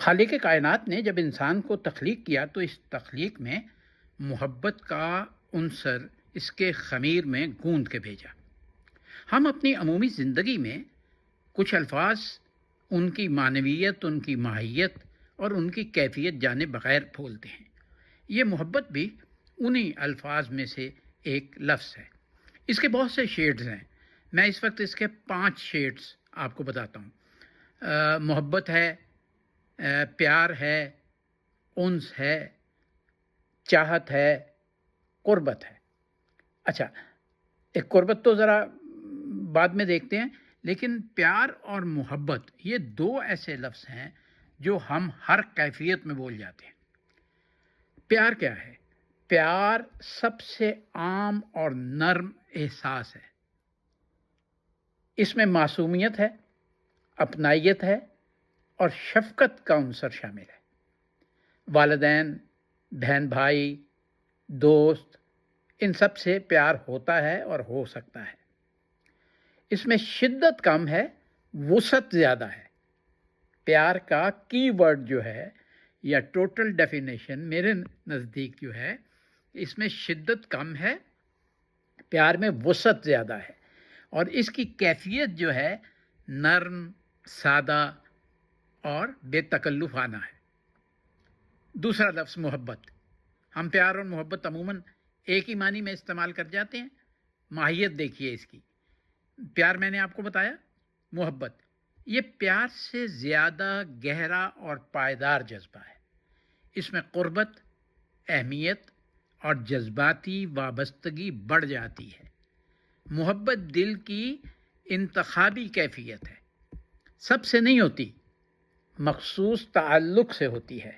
خالق کائنات نے جب انسان کو تخلیق کیا تو اس تخلیق میں محبت کا عنصر اس کے خمیر میں گوندھ کے بھیجا۔ ہم اپنی عمومی زندگی میں کچھ الفاظ ان کی معنویت، ان کی ماہیت اور ان کی کیفیت جانے بغیر بھولتے ہیں۔ یہ محبت بھی انہی الفاظ میں سے ایک لفظ ہے۔ اس کے بہت سے شیڈز ہیں۔ میں اس وقت اس کے 5 شیڈز آپ کو بتاتا ہوں۔ محبت ہے، پیار ہے، انس ہے، چاہت ہے، قربت ہے۔ اچھا، ایک قربت تو ذرا بعد میں دیکھتے ہیں، لیکن پیار اور محبت یہ 2 ایسے لفظ ہیں جو ہم ہر کیفیت میں بول جاتے ہیں۔ پیار کیا ہے؟ پیار سب سے عام اور نرم احساس ہے۔ اس میں معصومیت ہے، اپنائیت ہے اور شفقت کا عنصر شامل ہے۔ والدین، بہن بھائی، دوست، ان سب سے پیار ہوتا ہے اور ہو سکتا ہے۔ اس میں شدت کم ہے، وسعت زیادہ ہے۔ پیار کا کی ورڈ جو ہے یا ٹوٹل ڈیفینیشن میرے نزدیک جو ہے، اس میں شدت کم ہے، پیار میں وسعت زیادہ ہے، اور اس کی کیفیت جو ہے نرم، سادہ اور بے تکلفانہ ہے۔ دوسرا لفظ محبت۔ ہم پیار اور محبت عموماً ایک ہی معنی میں استعمال کر جاتے ہیں۔ ماہیت دیکھیے اس کی۔ پیار میں نے آپ کو بتایا، محبت یہ پیار سے زیادہ گہرا اور پائیدار جذبہ ہے۔ اس میں قربت، اہمیت اور جذباتی وابستگی بڑھ جاتی ہے۔ محبت دل کی انتخابی کیفیت ہے، سب سے نہیں ہوتی، مخصوص تعلق سے ہوتی ہے،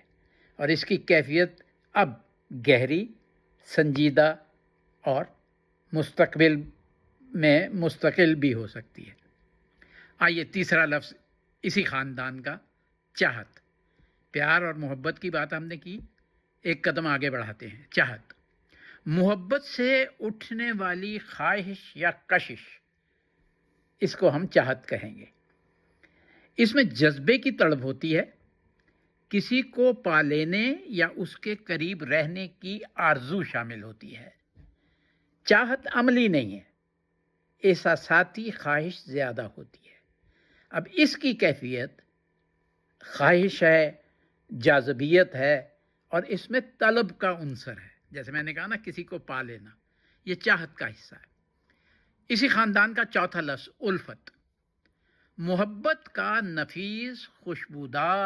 اور اس کی کیفیت اب گہری، سنجیدہ اور مستقل بھی ہو سکتی ہے۔ آئیے تیسرا لفظ اسی خاندان کا، چاہت۔ پیار اور محبت کی بات ہم نے کی، ایک قدم آگے بڑھاتے ہیں۔ چاہت، محبت سے اٹھنے والی خواہش یا کشش، اس کو ہم چاہت کہیں گے۔ اس میں جذبے کی طلب ہوتی ہے، کسی کو پا لینے یا اس کے قریب رہنے کی آرزو شامل ہوتی ہے۔ چاہت عملی نہیں ہے، احساساتی خواہش زیادہ ہوتی ہے۔ اب اس کی کیفیت خواہش ہے، جاذبیت ہے، اور اس میں طلب کا عنصر ہے۔ جیسے میں نے کہا نا، کسی کو پا لینا، یہ چاہت کا حصہ ہے۔ اسی خاندان کا چوتھا لفظ، الفت۔ محبت کا نفیس، خوشبودار